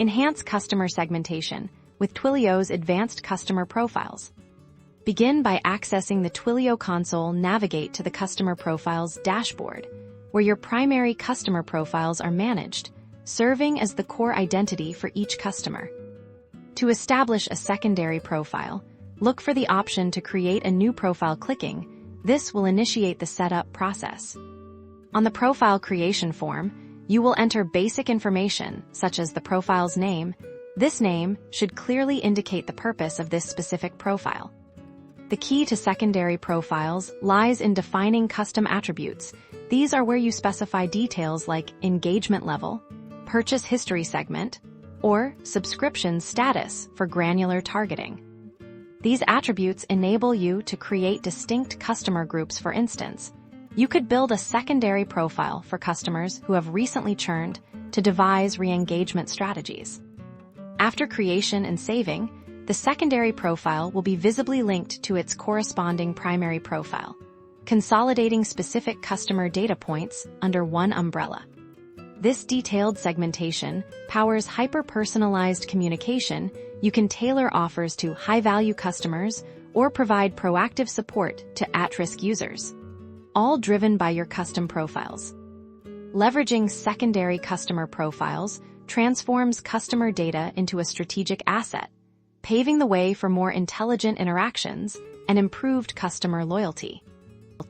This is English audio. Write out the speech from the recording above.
Enhance customer segmentation with Twilio's advanced customer profiles. Begin by accessing the Twilio console. Navigate to the Customer Profiles dashboard, where your primary customer profiles are managed, serving as the core identity for each customer. To establish a secondary profile, look for the option to create a new profile. Clicking this will initiate the setup process. On the profile creation form, you will enter basic information such as the profile's name. This name should clearly indicate the purpose of this specific profile. The key to secondary profiles lies in defining custom attributes. These are where you specify details like engagement level, purchase history segment, or subscription status for granular targeting. These attributes enable you to create distinct customer groups. For instance, you could build a secondary profile for customers who have recently churned to devise re-engagement strategies. After creation and saving, the secondary profile will be visibly linked to its corresponding primary profile, consolidating specific customer data points under one umbrella. This detailed segmentation powers hyper-personalized communication. You can tailor offers to high-value customers or provide proactive support to at-risk users, all driven by your custom profiles. Leveraging secondary customer profiles transforms customer data into a strategic asset, paving the way for more intelligent interactions and improved customer loyalty.